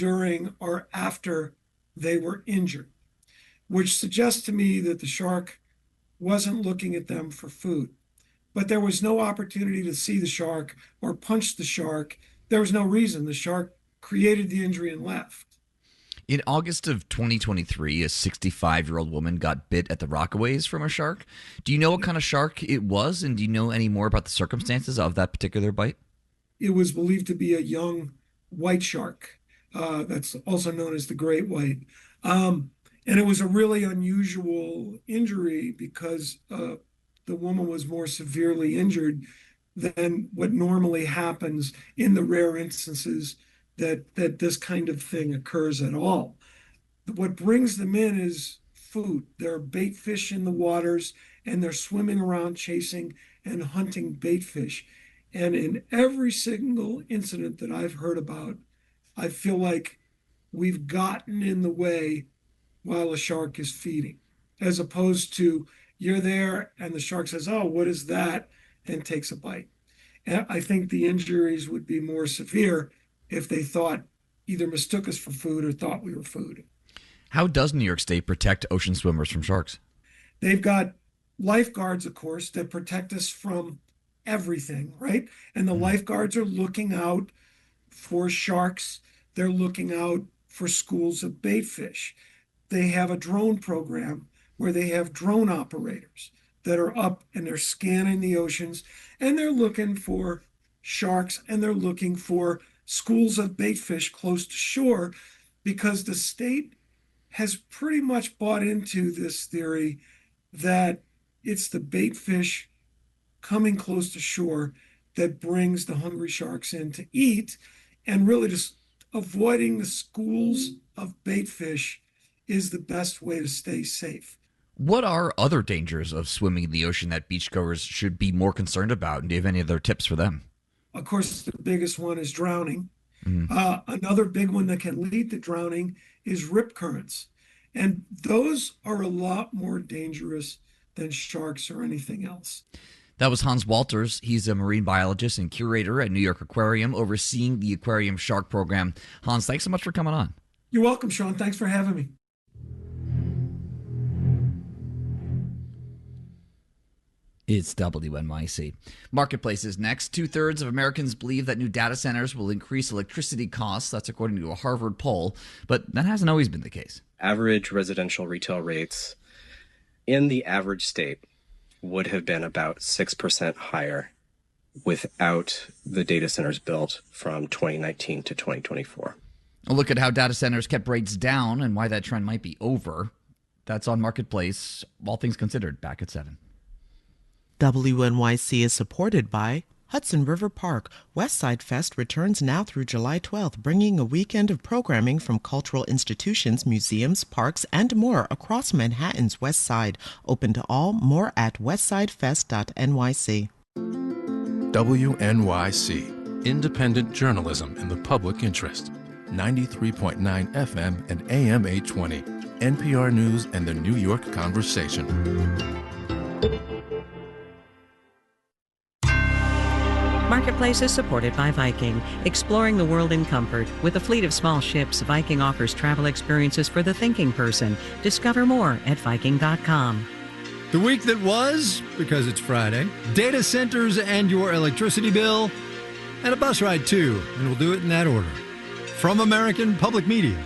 during, or after they were injured, which suggests to me that the shark wasn't looking at them for food. But there was no opportunity to see the shark or punch the shark. There was no reason. The shark created the injury and left. In August of 2023, a 65-year-old woman got bit at the Rockaways from a shark. Do you know what kind of shark it was, and do you know any more about the circumstances of that particular bite? It was believed to be a young white shark. That's also known as the great white. And it was a really unusual injury because the woman was more severely injured than what normally happens in the rare instances that this kind of thing occurs at all. What brings them in is food. There are bait fish in the waters, and they're swimming around chasing and hunting bait fish. And in every single incident that I've heard about, I feel like we've gotten in the way while a shark is feeding, as opposed to you're there and the shark says, "Oh, what is that?" and takes a bite. And I think the injuries would be more severe if they either mistook us for food or thought we were food. How does New York State protect ocean swimmers from sharks? They've got lifeguards, of course, that protect us from everything, right? And the lifeguards are looking out for sharks. They're looking out for schools of bait fish. They have a drone program where they have drone operators that are up and they're scanning the oceans, and they're looking for sharks, and they're looking for schools of bait fish close to shore, because the state has pretty much bought into this theory that it's the bait fish coming close to shore that brings the hungry sharks in to eat, and really just avoiding the schools of bait fish is the best way to stay safe. What are other dangers of swimming in the ocean that beachgoers should be more concerned about? And do you have any other tips for them? Of course, the biggest one is drowning. Another big one that can lead to drowning is rip currents. And those are a lot more dangerous than sharks or anything else. That was Hans Walters. He's a marine biologist and curator at New York Aquarium, overseeing the aquarium shark program. Hans, thanks so much for coming on. You're welcome, Sean. Thanks for having me. It's WNYC. Marketplace is next. 2/3 of Americans believe that new data centers will increase electricity costs. That's according to a Harvard poll, but that hasn't always been the case. Average residential retail rates in the average state would have been about 6% higher without the data centers built from 2019 to 2024. A look at how data centers kept rates down and why that trend might be over. That's on Marketplace, all things considered, back at 7. WNYC is supported by Hudson River Park. Westside Fest returns now through July 12th, bringing a weekend of programming from cultural institutions, museums, parks, and more across Manhattan's West Side. Open to all. More at westsidefest.nyc. WNYC, independent journalism in the public interest. 93.9 FM and AM 820. NPR News and the New York Conversation. Marketplace is supported by Viking, exploring the world in comfort. With a fleet of small ships, Viking offers travel experiences for the thinking person. Discover more at Viking.com. The week that was, because it's Friday, data centers and your electricity bill, and a bus ride too, and we'll do it in that order. From American Public Media,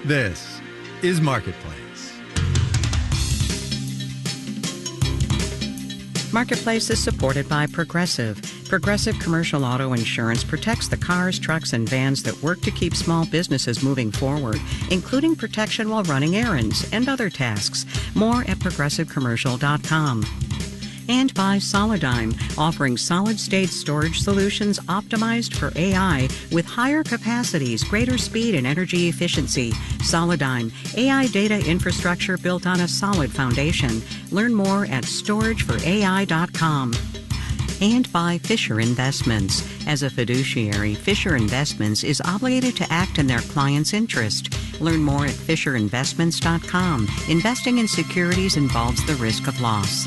this is Marketplace. Marketplace is supported by Progressive. Progressive Commercial Auto Insurance protects the cars, trucks, and vans that work to keep small businesses moving forward, including protection while running errands and other tasks. More at progressivecommercial.com. And by Solidigm, offering solid-state storage solutions optimized for AI with higher capacities, greater speed, and energy efficiency. Solidigm, AI data infrastructure built on a solid foundation. Learn more at storageforai.com. And by Fisher Investments. As a fiduciary, Fisher Investments is obligated to act in their client's interest. Learn more at fisherinvestments.com. Investing in securities involves the risk of loss.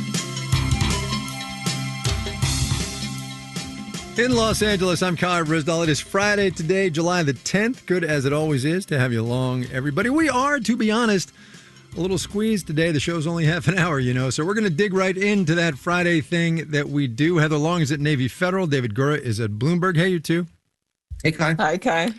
In Los Angeles, I'm Kyle Brisdall. It is Friday today, July the 10th. Good as it always is to have you along, everybody. We are, to be honest, a little squeezed today. The show's only half an hour, so we're going to dig right into that Friday thing that we do. Heather Long is at Navy Federal. David Gura is at Bloomberg. Hey, you two. Hey, Kai. Hi, Kai.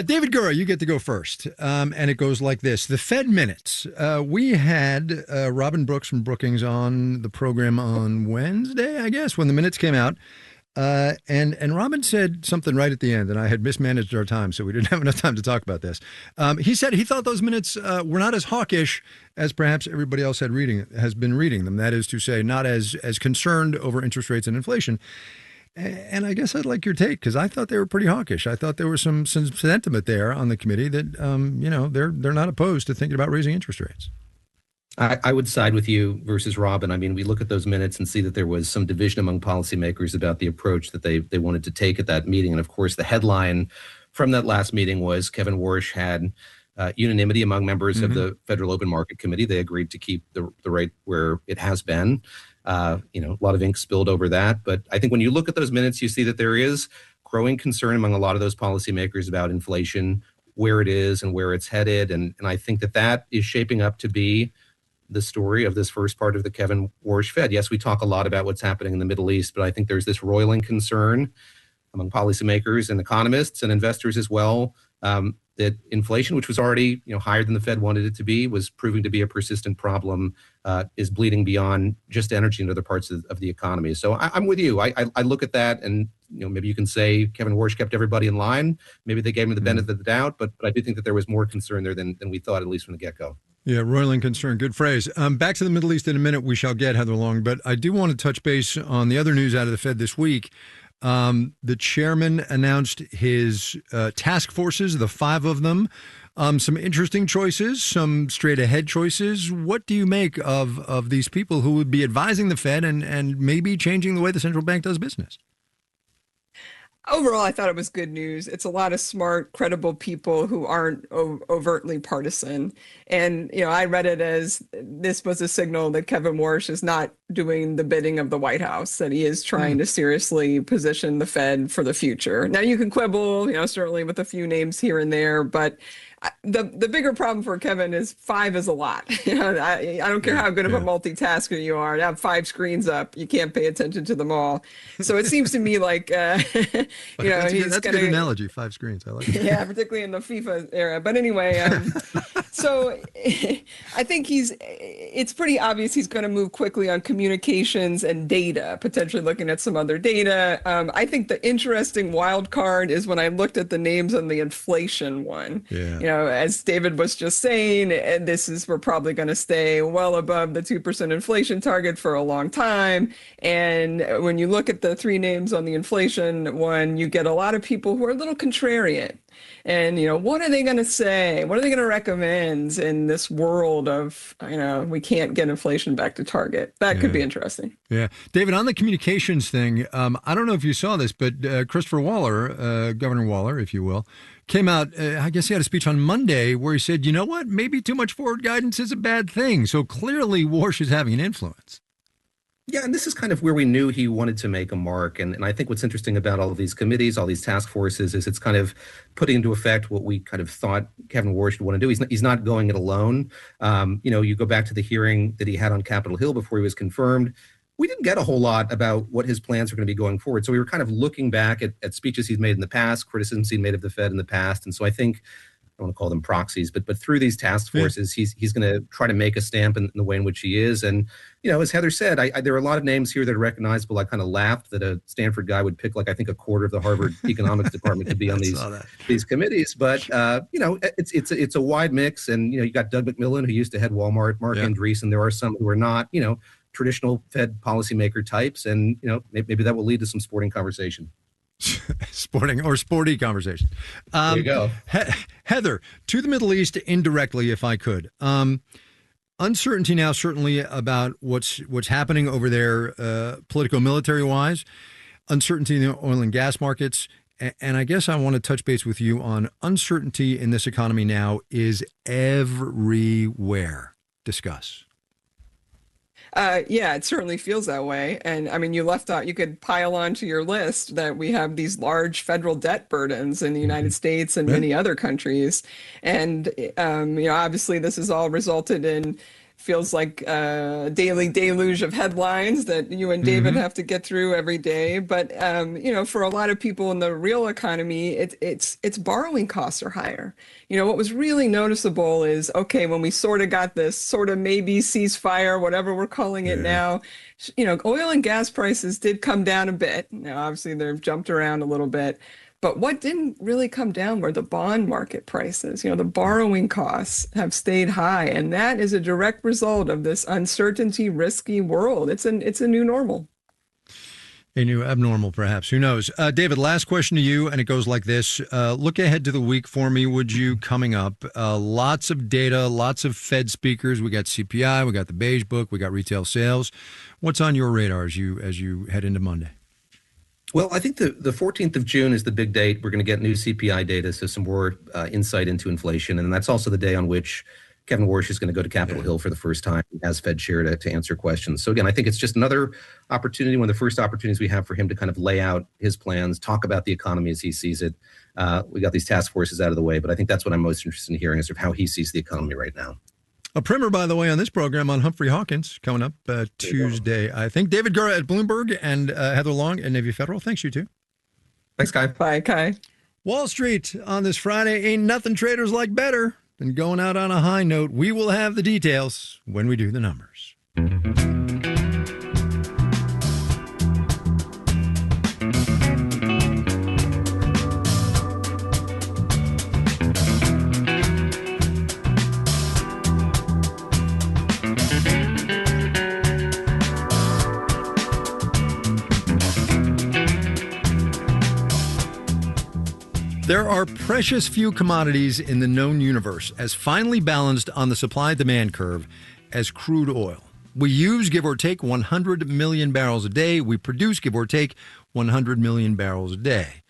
David Gura, you get to go first. And it goes like this. The Fed Minutes. We had Robin Brooks from Brookings on the program on Wednesday, I guess, when the minutes came out. And Robin said something right at the end, and I had mismanaged our time, so we didn't have enough time to talk about this. He said he thought those minutes were not as hawkish as perhaps everybody else has been reading them. That is to say, not as concerned over interest rates and inflation. And I guess I'd like your take, because I thought they were pretty hawkish. I thought there was some sentiment there on the committee that they're not opposed to thinking about raising interest rates. I would side with you versus Robin. I mean, we look at those minutes and see that there was some division among policymakers about the approach that they wanted to take at that meeting. And of course, the headline from that last meeting was Kevin Warsh had unanimity among members of the Federal Open Market Committee. They agreed to keep the rate where it has been. A lot of ink spilled over that. But I think when you look at those minutes, you see that there is growing concern among a lot of those policymakers about inflation, where it is and where it's headed. And I think that is shaping up to be the story of this first part of the Kevin Warsh Fed. Yes, we talk a lot about what's happening in the Middle East, but I think there's this roiling concern among policymakers and economists and investors as well, that inflation, which was already higher than the Fed wanted it to be, was proving to be a persistent problem, is bleeding beyond just energy and other parts of the economy. So I'm with you. I look at that, and maybe you can say Kevin Warsh kept everybody in line. Maybe they gave him the benefit of the doubt, but I do think that there was more concern there than we thought, at least from the get-go. Yeah, roiling concern. Good phrase. Back to the Middle East in a minute. We shall get Heather Long, but I do want to touch base on the other news out of the Fed this week. The chairman announced his task forces, the 5 of them. Some interesting choices, some straight ahead choices. What do you make of these people who would be advising the Fed and maybe changing the way the central bank does business? Overall, I thought it was good news. It's a lot of smart, credible people who aren't overtly partisan. And, I read it as this was a signal that Kevin Warsh is not doing the bidding of the White House, that he is trying to seriously position the Fed for the future. Now, you can quibble, certainly with a few names here and there, but the bigger problem for Kevin is 5 is a lot. I don't care how good of a multitasker you are. To have 5 screens up, you can't pay attention to them all. So it seems to me like, that's a good analogy. 5 screens. I like it. Yeah, particularly in the FIFA era. But anyway, so I think it's pretty obvious he's going to move quickly on communications and data, potentially looking at some other data. I think the interesting wild card is when I looked at the names on the inflation one. Yeah. As David was just saying, and we're probably going to stay well above the 2% inflation target for a long time. And when you look at the 3 names on the inflation one, you get a lot of people who are a little contrarian. And, what are they going to say? What are they going to recommend in this world of, we can't get inflation back to target? That could be interesting. Yeah. David, on the communications thing, I don't know if you saw this, but Christopher Waller, Governor Waller, if you will, came out, I guess he had a speech on Monday where he said, you know what, maybe too much forward guidance is a bad thing. So clearly Warsh is having an influence. Yeah, and this is kind of where we knew he wanted to make a mark. And I think what's interesting about all of these committees, all these task forces, is it's kind of putting into effect what we kind of thought Kevin Warsh would want to do. He's not going it alone. You go back to the hearing that he had on Capitol Hill before he was confirmed. We didn't get a whole lot about what his plans are going to be going forward. So we were kind of looking back at speeches he's made in the past, criticisms he made of the Fed in the past. And so I think, I don't want to call them proxies, but through these task forces, he's going to try to make a stamp in the way in which he is. And, as Heather said, there are a lot of names here that are recognizable. I kind of laughed that a Stanford guy would pick a quarter of the Harvard economics department to be on these committees. But, it's a wide mix. And, you got Doug McMillan, who used to head Walmart, Mark Andreesen. There are some who are not, traditional Fed policymaker types. And, maybe that will lead to some sporting conversation. Sporty conversation. There you go. Heather, to the Middle East indirectly, if I could. Uncertainty now certainly about what's happening over there, politico-military wise. Uncertainty in the oil and gas markets. And I guess I want to touch base with you on uncertainty in this economy now is everywhere. Discuss. Yeah, it certainly feels that way. And I mean, you left out, you could pile onto your list that we have these large federal debt burdens in the United States and many other countries. And, obviously this has all resulted in feels like a daily deluge of headlines that you and David have to get through every day. But for a lot of people in the real economy, it's borrowing costs are higher. What was really noticeable is, okay, when we sort of got this sort of maybe ceasefire, whatever we're calling it now, oil and gas prices did come down a bit. Now, obviously, they've jumped around a little bit. But what didn't really come down were the bond market prices. The borrowing costs have stayed high, and that is a direct result of this uncertainty, risky world. It's a new normal. A new abnormal, perhaps. Who knows? David, last question to you, and it goes like this. Look ahead to the week for me, would you, coming up. Lots of data, lots of Fed speakers. We got CPI, we got the Beige Book, we got retail sales. What's on your radar as you head into Monday? Well, I think the 14th of June is the big date. We're going to get new CPI data, so some more insight into inflation. And that's also the day on which Kevin Warsh is going to go to Capitol Hill for the first time as Fed chair to answer questions. So again, I think it's just another opportunity, one of the first opportunities we have for him to kind of lay out his plans, talk about the economy as he sees it. We got these task forces out of the way, but I think that's what I'm most interested in hearing is sort of how he sees the economy right now. A primer, by the way, on this program on Humphrey Hawkins coming up Tuesday, I think. David Gura at Bloomberg and Heather Long at Navy Federal. Thanks, you two. Thanks, Kai. Bye, Kai. Wall Street on this Friday. Ain't nothing traders like better than going out on a high note. We will have the details when we do the numbers. There are precious few commodities in the known universe as finely balanced on the supply-demand curve as crude oil. We use, give or take, 100 million barrels a day. We produce, give or take, 100 million barrels a day.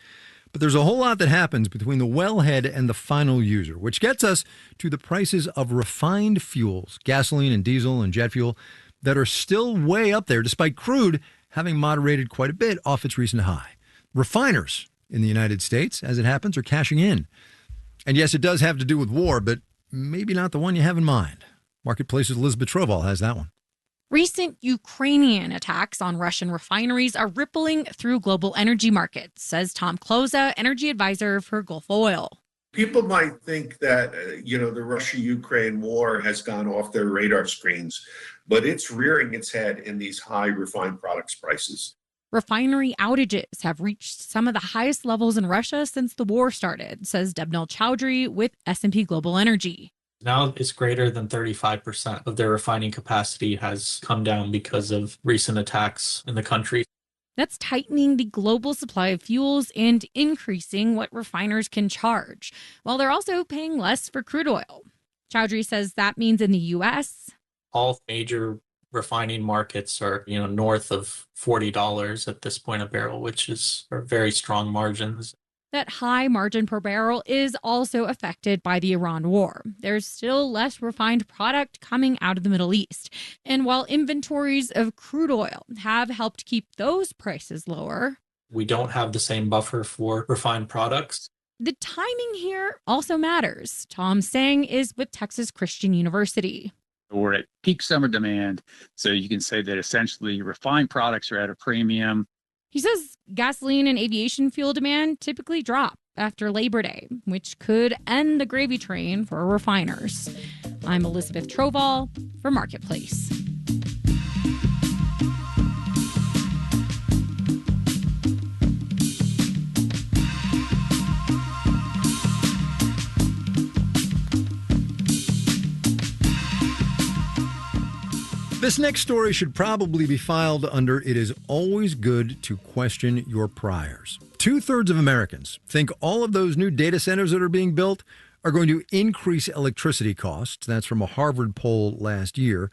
But there's a whole lot that happens between the wellhead and the final user, which gets us to the prices of refined fuels, gasoline and diesel and jet fuel, that are still way up there despite crude having moderated quite a bit off its recent high. Refiners in the United States, as it happens, are cashing in. And yes, it does have to do with war, but maybe not the one you have in mind. Marketplace's Elizabeth Troval has that one. Recent Ukrainian attacks on Russian refineries are rippling through global energy markets, says Tom Kloza, energy advisor for Gulf Oil. People might think that, the Russia-Ukraine war has gone off their radar screens, but it's rearing its head in these high refined products prices. Refinery outages have reached some of the highest levels in Russia since the war started, says Debnel Chowdhury with S&P Global Energy. Now it's greater than 35% of their refining capacity has come down because of recent attacks in the country. That's tightening the global supply of fuels and increasing what refiners can charge, while they're also paying less for crude oil. Chowdhury says that means in the U.S., all major refining markets are, north of $40 at this point a barrel, which are very strong margins. That high margin per barrel is also affected by the Iran war. There's still less refined product coming out of the Middle East. And while inventories of crude oil have helped keep those prices lower, we don't have the same buffer for refined products. The timing here also matters. Tom Sang is with Texas Christian University. We're at peak summer demand, so you can say that essentially refined products are at a premium. He says gasoline and aviation fuel demand typically drop after Labor Day, which could end the gravy train for refiners. I'm Elizabeth Troval for Marketplace. This next story should probably be filed under "It is always good to question your priors." 2/3 of Americans think all of those new data centers that are being built are going to increase electricity costs. That's from a Harvard poll last year.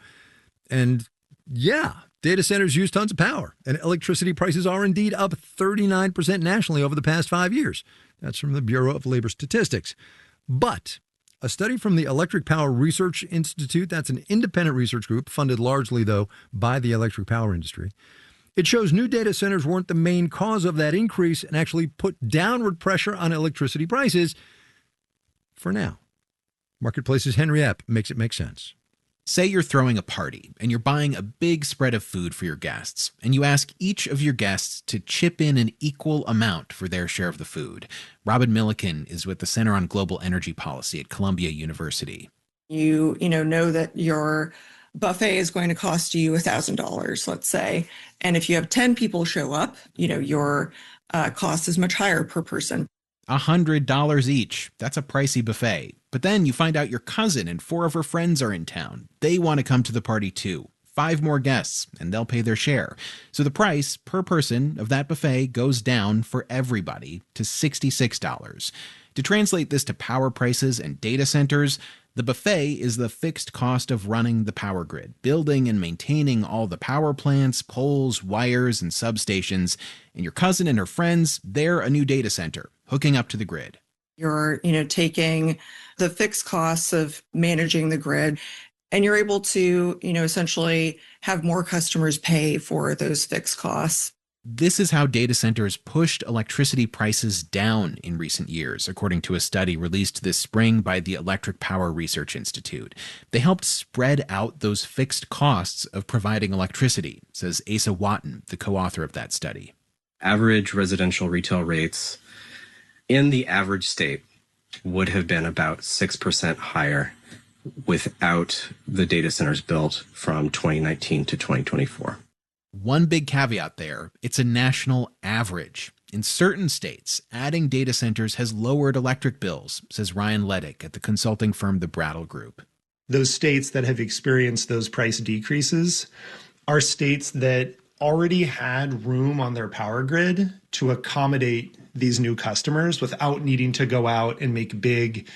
And yeah, data centers use tons of power, and electricity prices are indeed up 39% nationally over the past 5 years. That's from the Bureau of Labor Statistics. But A study from the Electric Power Research Institute, that's an independent research group funded largely, though, by the electric power industry. It shows new data centers weren't the main cause of that increase and actually put downward pressure on electricity prices for now. Marketplace's Henry Epp makes it make sense. Say you're throwing a party and you're buying a big spread of food for your guests, and you ask each of your guests to chip in an equal amount for their share of the food. Robin Milliken is with the Center on Global Energy Policy at Columbia University. You know that your buffet is going to cost you $1,000, let's say. And if you have 10 people show up, your cost is much higher per person. $100 each. That's a pricey buffet. But then you find out your cousin and 4 of her friends are in town. They want to come to the party too. 5 more guests, and they'll pay their share. So the price per person of that buffet goes down for everybody to $66. To translate this to power prices and data centers, the buffet is the fixed cost of running the power grid, building and maintaining all the power plants, poles, wires, and substations. And your cousin and her friends, they're a new data center hooking up to the grid. You're, taking the fixed costs of managing the grid, and you're able to, essentially have more customers pay for those fixed costs. This is how data centers pushed electricity prices down in recent years, according to a study released this spring by the Electric Power Research Institute. They helped spread out those fixed costs of providing electricity, says Asa Watton, the co-author of that study. Average residential retail rates in the average state would have been about 6% higher without the data centers built from 2019 to 2024. One big caveat there, it's a national average. In certain states, adding data centers has lowered electric bills, says Ryan Ledick at the consulting firm The Brattle Group. Those states that have experienced those price decreases are states that already had room on their power grid to accommodate these new customers without needing to go out and make big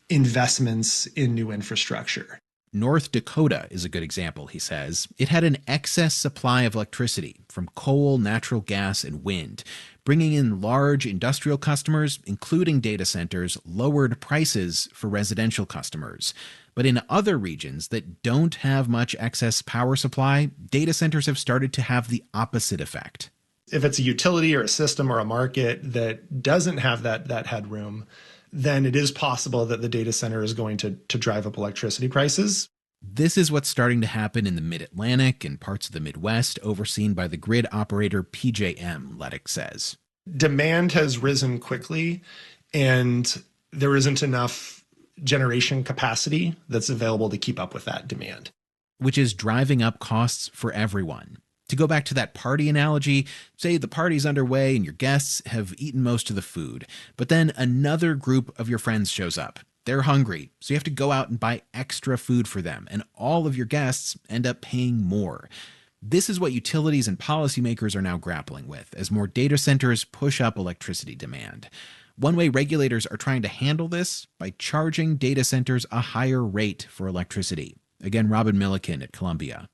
investments in new infrastructure. North Dakota is a good example, he says. It had an excess supply of electricity from coal, natural gas, and wind. Bringing in large industrial customers, including data centers, lowered prices for residential customers. But in other regions that don't have much excess power supply, data centers have started to have the opposite effect. If it's a utility or a system or a market that doesn't have that headroom, then it is possible that the data center is going to drive up electricity prices. This is what's starting to happen in the Mid-Atlantic and parts of the Midwest, overseen by the grid operator PJM, Ledick says. Demand has risen quickly, and there isn't enough generation capacity that's available to keep up with that demand. Which is driving up costs for everyone. To go back to that party analogy, say the party's underway and your guests have eaten most of the food, but then another group of your friends shows up. They're hungry, so you have to go out and buy extra food for them, and all of your guests end up paying more. This is what utilities and policymakers are now grappling with as more data centers push up electricity demand. One way regulators are trying to handle this by charging data centers a higher rate for electricity. Again, Robin Milliken at Columbia.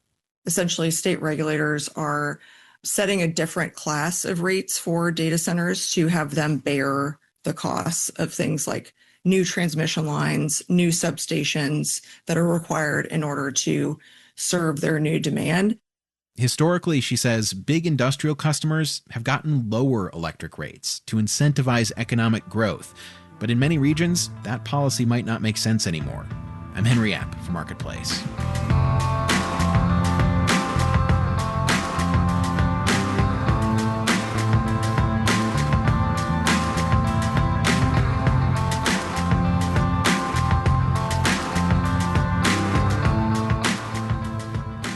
Essentially, state regulators are setting a different class of rates for data centers to have them bear the costs of things like new transmission lines, new substations that are required in order to serve their new demand. Historically, she says, big industrial customers have gotten lower electric rates to incentivize economic growth. But in many regions, that policy might not make sense anymore. I'm Henry Epp for Marketplace.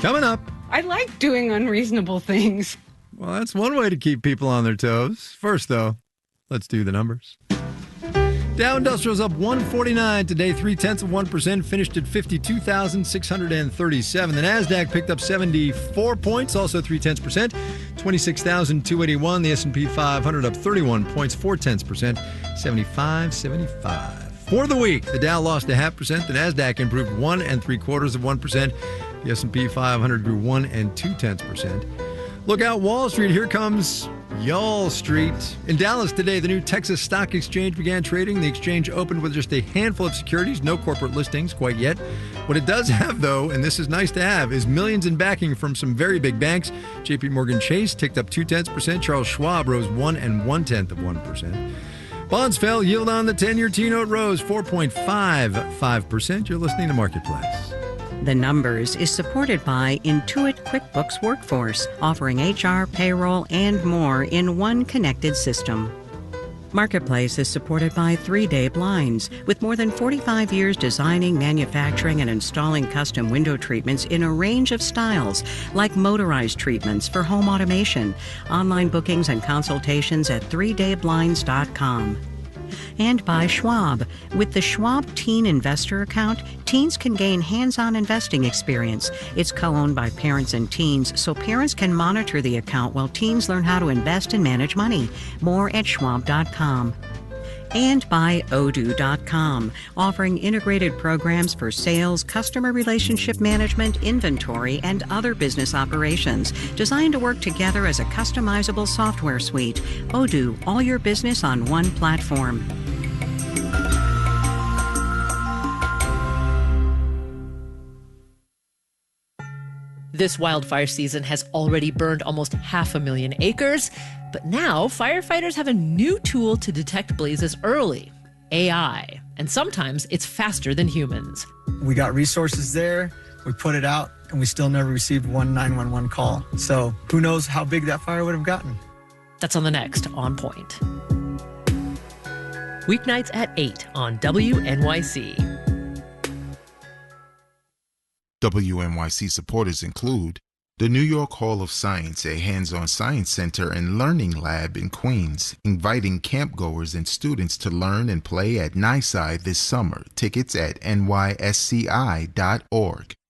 Coming up. I like doing unreasonable things. Well, that's one way to keep people on their toes. First, though, let's do the numbers. Dow Industrial's up 149 today, 0.3%, finished at 52,637. The Nasdaq picked up 74 points, also 0.3%, 26,281. The S&P 500 up 31 points, 0.4%, 75.75. For the week, the Dow lost 0.5%, the Nasdaq improved 1 3/4%. The S&P 500 grew 1 2/10%. Look out, Wall Street. Here comes Y'all Street. In Dallas today, the new Texas Stock Exchange began trading. The exchange opened with just a handful of securities, no corporate listings quite yet. What it does have, though, and this is nice to have, is millions in backing from some very big banks. JP Morgan Chase ticked up 0.2%. Charles Schwab rose 1 1/10%. Bonds fell. Yield on the 10-year T-note rose 4.55%. You're listening to Marketplace. The Numbers is supported by Intuit QuickBooks Workforce, offering HR, payroll, and more in one connected system. Marketplace is supported by 3 Day Blinds, with more than 45 years designing, manufacturing, and installing custom window treatments in a range of styles, like motorized treatments for home automation. Online bookings and consultations at 3dayblinds.com. And by Schwab. With the Schwab Teen Investor Account, teens can gain hands-on investing experience. It's co-owned by parents and teens, so parents can monitor the account while teens learn how to invest and manage money. More at schwab.com. And by Odoo.com, offering integrated programs for sales, customer relationship management, inventory, and other business operations, designed to work together as a customizable software suite. Odoo, all your business on one platform. This wildfire season has already burned almost 500,000 acres, but now firefighters have a new tool to detect blazes early: AI. And sometimes it's faster than humans. We got resources there, we put it out, and we still never received one 911 call. So who knows how big that fire would have gotten. That's on the next On Point. Weeknights at 8 on WNYC. WNYC supporters include the New York Hall of Science, a hands-on science center and learning lab in Queens, inviting campgoers and students to learn and play at NYSCI this summer. Tickets at nysci.org.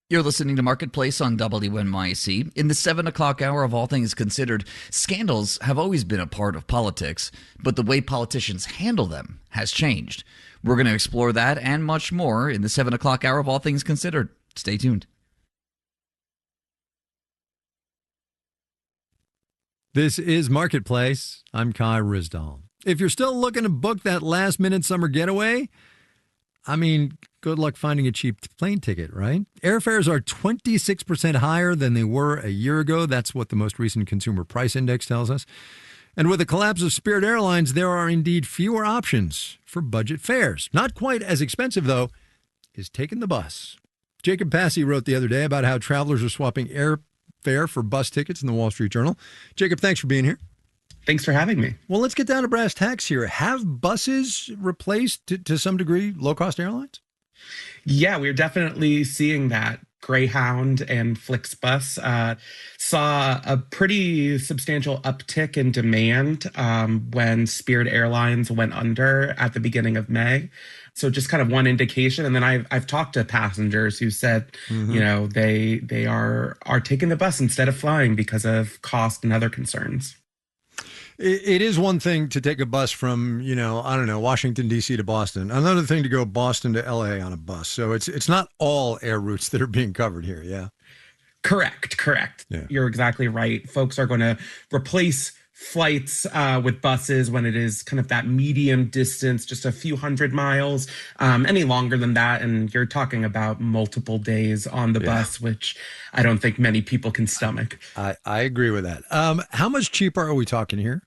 You're listening to Marketplace on WNYC. In the 7 o'clock hour of All Things Considered, scandals have always been a part of politics, but the way politicians handle them has changed. We're going to explore that and much more in the 7 o'clock hour of All Things Considered. Stay tuned. This is Marketplace. I'm Kai Ryssdal. If you're still looking to book that last-minute summer getaway, I mean, good luck finding a cheap plane ticket, right? Airfares are 26% higher than they were a year ago. That's what the most recent Consumer Price Index tells us. And with the collapse of Spirit Airlines, there are indeed fewer options for budget fares. Not quite as expensive, though, is taking the bus. Jacob Passy wrote the other day about how travelers are swapping airfare for bus tickets in the Wall Street Journal. Jacob, thanks for being here. Thanks for having me. Well, let's get down to brass tacks here. Have buses replaced, to some degree, low-cost airlines? Yeah, we're definitely seeing that. Greyhound and Flixbus saw a pretty substantial uptick in demand when Spirit Airlines went under at the beginning of May. So just kind of one indication. And then I've talked to passengers who said, you know, they are taking the bus instead of flying because of cost and other concerns. It is one thing to take a bus from, you know, I don't know, Washington, D.C. to Boston. Another thing to go Boston to L.A. on a bus. So it's not all air routes that are being covered here, yeah? Correct. Yeah. You're exactly right. Folks are going to replace flights with buses when it is kind of that medium distance, just a few hundred miles. Any longer than that, and you're talking about multiple days on the bus, which I don't think many people can stomach. I agree with that. How much cheaper are we talking here?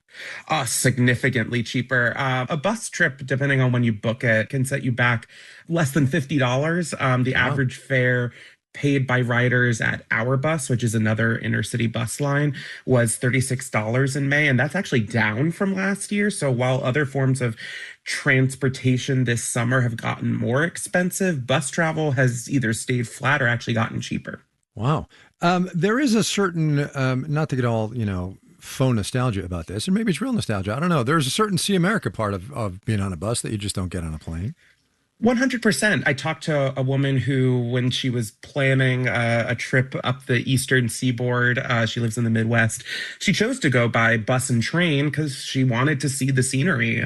Significantly cheaper. A bus trip, depending on when you book it, can set you back less than $50. The average fare paid by riders at Our Bus, which is another inner city bus line, was $36 in May. And that's actually down from last year. So while other forms of transportation this summer have gotten more expensive, bus travel has either stayed flat or actually gotten cheaper. Wow. There is a certain, not to get all, you know, faux nostalgia about this, or maybe it's real nostalgia. I don't know. There's a certain See America part of being on a bus that you just don't get on a plane. 100%. I talked to a woman who, when she was planning a trip up the eastern seaboard, she lives in the Midwest, she chose to go by bus and train because she wanted to see the scenery,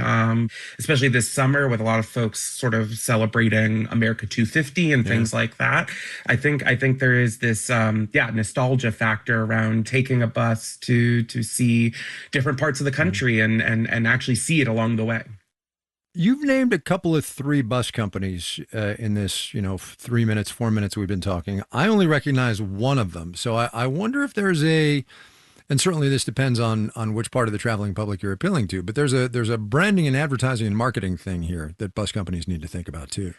especially this summer with a lot of folks sort of celebrating America 250 and things like that. I think there is this nostalgia factor around taking a bus to see different parts of the country and actually see it along the way. You've named a couple of 3 bus companies in this, 4 minutes we've been talking. I only recognize one of them. So I wonder if there's and certainly this depends on which part of the traveling public you're appealing to, but there's a branding and advertising and marketing thing here that bus companies need to think about too.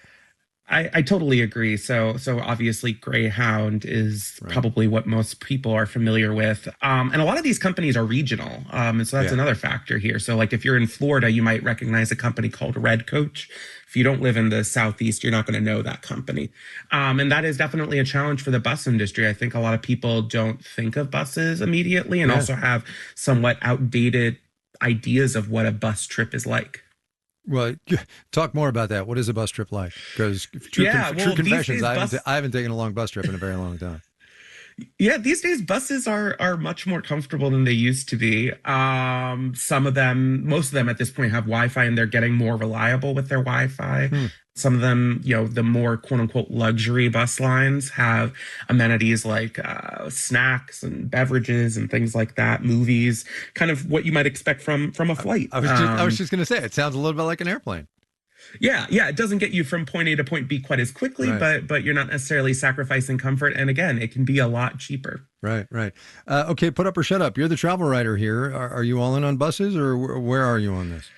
I totally agree. So obviously Greyhound is probably what most people are familiar with. And a lot of these companies are regional. And so that's another factor here. So like if you're in Florida, you might recognize a company called Red Coach. If you don't live in the Southeast, you're not going to know that company. And that is definitely a challenge for the bus industry. I think a lot of people don't think of buses immediately and also have somewhat outdated ideas of what a bus trip is like. Well, talk more about that. What is a bus trip like? Because true confessions, I haven't taken a long bus trip in a very long time. Yeah, these days buses are much more comfortable than they used to be. Most of them at this point have Wi-Fi, and they're getting more reliable with their Wi-Fi. Some of them, the more quote unquote luxury bus lines have amenities like snacks and beverages and things like that, movies, kind of what you might expect from a flight. I was just going to say, it sounds a little bit like an airplane. Yeah. It doesn't get you from point A to point B quite as quickly, but you're not necessarily sacrificing comfort. And again, it can be a lot cheaper. Right. Okay, put up or shut up. You're the travel writer here. Are you all in on buses, or where are you on this?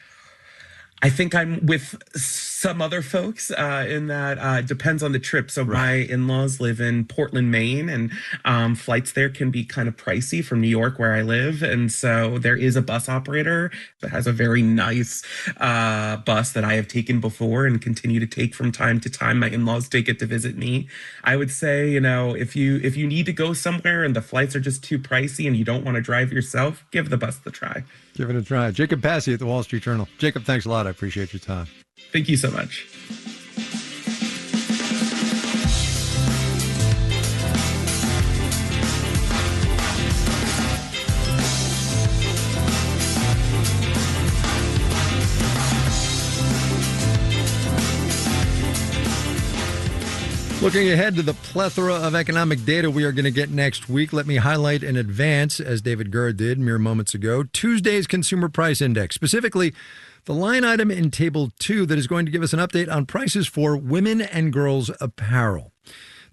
I think I'm with some other folks in that it depends on the trip. So my in-laws live in Portland, Maine, and flights there can be kind of pricey from New York, where I live. And so there is a bus operator that has a very nice bus that I have taken before and continue to take from time to time. My in-laws take it to visit me. I would say, if you need to go somewhere and the flights are just too pricey and you don't want to drive yourself, give the bus the try. Give it a try. Jacob Passy at the Wall Street Journal. Jacob, thanks a lot. I appreciate your time. Thank you so much. Looking ahead to the plethora of economic data we are going to get next week, let me highlight in advance, as David Gura did mere moments ago, Tuesday's Consumer Price Index, specifically the line item in Table 2 that is going to give us an update on prices for women and girls apparel.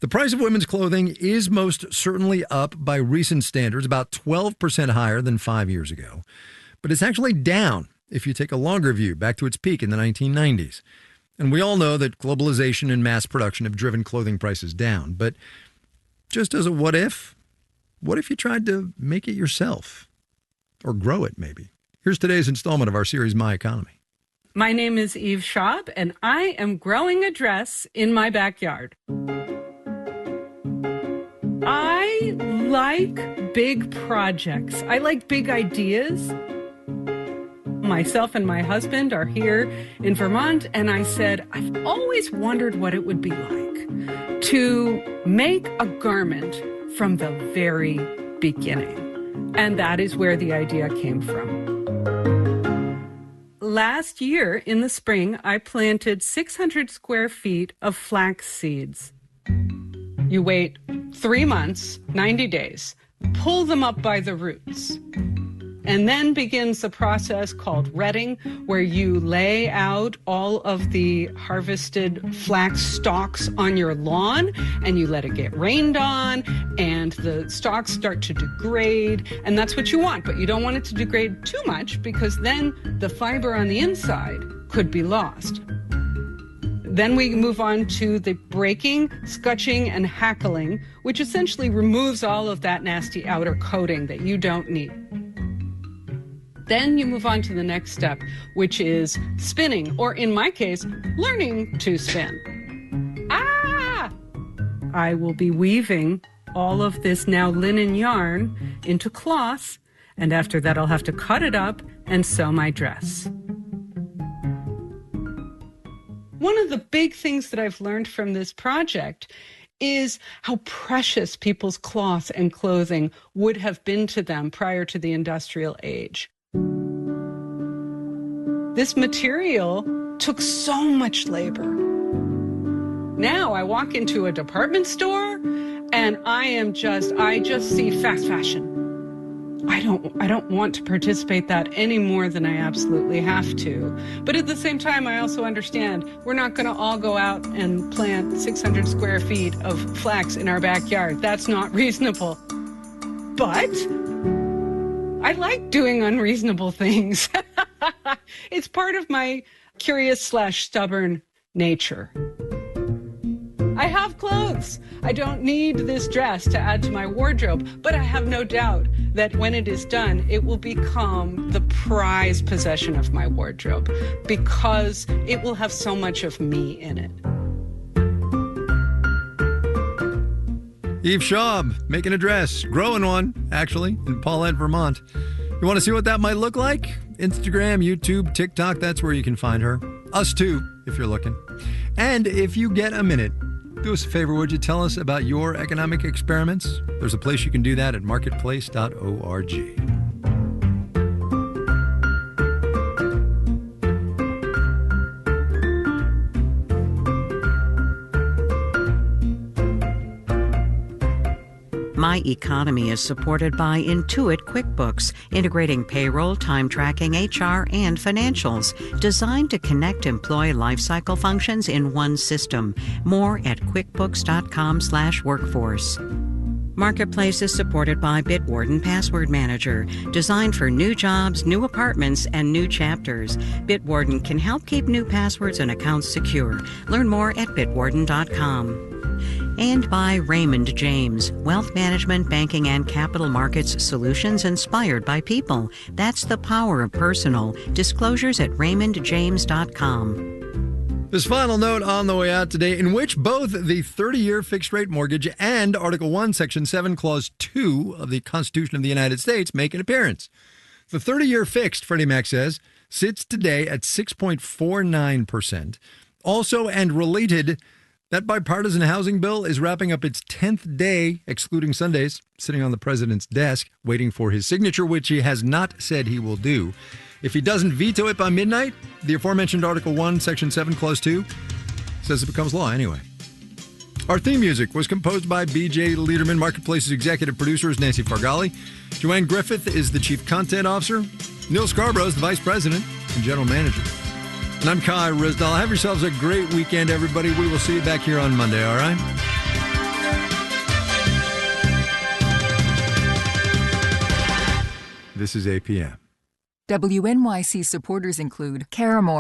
The price of women's clothing is most certainly up by recent standards, about 12% higher than 5 years ago. But it's actually down if you take a longer view, back to its peak in the 1990s. And we all know that globalization and mass production have driven clothing prices down. But just as a what if you tried to make it yourself? Or grow it, maybe? Here's today's installment of our series, My Economy. My name is Eve Schaub, and I am growing a dress in my backyard. I like big projects. I like big ideas. Myself and my husband are here in Vermont, and I said, I've always wondered what it would be like to make a garment from the very beginning. And that is where the idea came from. Last year in the spring, I planted 600 square feet of flax seeds. You wait 3 months, 90 days, pull them up by the roots. And then begins the process called retting, where you lay out all of the harvested flax stalks on your lawn, and you let it get rained on, and the stalks start to degrade, and that's what you want. But you don't want it to degrade too much, because then the fiber on the inside could be lost. Then we move on to the breaking, scutching, and hackling, which essentially removes all of that nasty outer coating that you don't need. Then you move on to the next step, which is spinning, or in my case, learning to spin. I will be weaving all of this now linen yarn into cloth, and after that I'll have to cut it up and sew my dress. One of the big things that I've learned from this project is how precious people's cloth and clothing would have been to them prior to the industrial age. This material took so much labor. Now I walk into a department store and I just see fast fashion. I don't want to participate that any more than I absolutely have to. But at the same time, I also understand we're not going to all go out and plant 600 square feet of flax in our backyard. That's not reasonable. But I like doing unreasonable things. It's part of my curious/stubborn nature. I have clothes. I don't need this dress to add to my wardrobe, but I have no doubt that when it is done, it will become the prized possession of my wardrobe because it will have so much of me in it. Eve Schaub making a dress, growing one, actually, in Paulette, Vermont. You want to see what that might look like? Instagram, YouTube, TikTok, that's where you can find her. Us too, if you're looking. And if you get a minute, do us a favor, would you tell us about your economic experiments? There's a place you can do that at marketplace.org. My Economy is supported by Intuit QuickBooks, integrating payroll, time tracking, HR, and financials, designed to connect employee lifecycle functions in one system. More at quickbooks.com/workforce. Marketplace is supported by Bitwarden Password Manager, designed for new jobs, new apartments, and new chapters. Bitwarden can help keep new passwords and accounts secure. Learn more at bitwarden.com. And by Raymond James, wealth management, banking, and capital markets solutions inspired by people. That's the power of personal. Disclosures at raymondjames.com. This final note on the way out today, in which both the 30-year fixed-rate mortgage and Article 1, Section 7, Clause 2 of the Constitution of the United States make an appearance. The 30-year fixed, Freddie Mac says, sits today at 6.49%. Also, and related, that bipartisan housing bill is wrapping up its 10th day, excluding Sundays, sitting on the president's desk, waiting for his signature, which he has not said he will do. If he doesn't veto it by midnight, the aforementioned Article 1, Section 7, Clause 2 says it becomes law anyway. Our theme music was composed by B.J. Liederman. Marketplace's executive producer is Nancy Fargali. Joanne Griffith is the chief content officer. Neil Scarborough is the vice president and general manager. And I'm Kai Rizdal. Have yourselves a great weekend, everybody. We will see you back here on Monday, all right? This is APM. WNYC supporters include Caramore.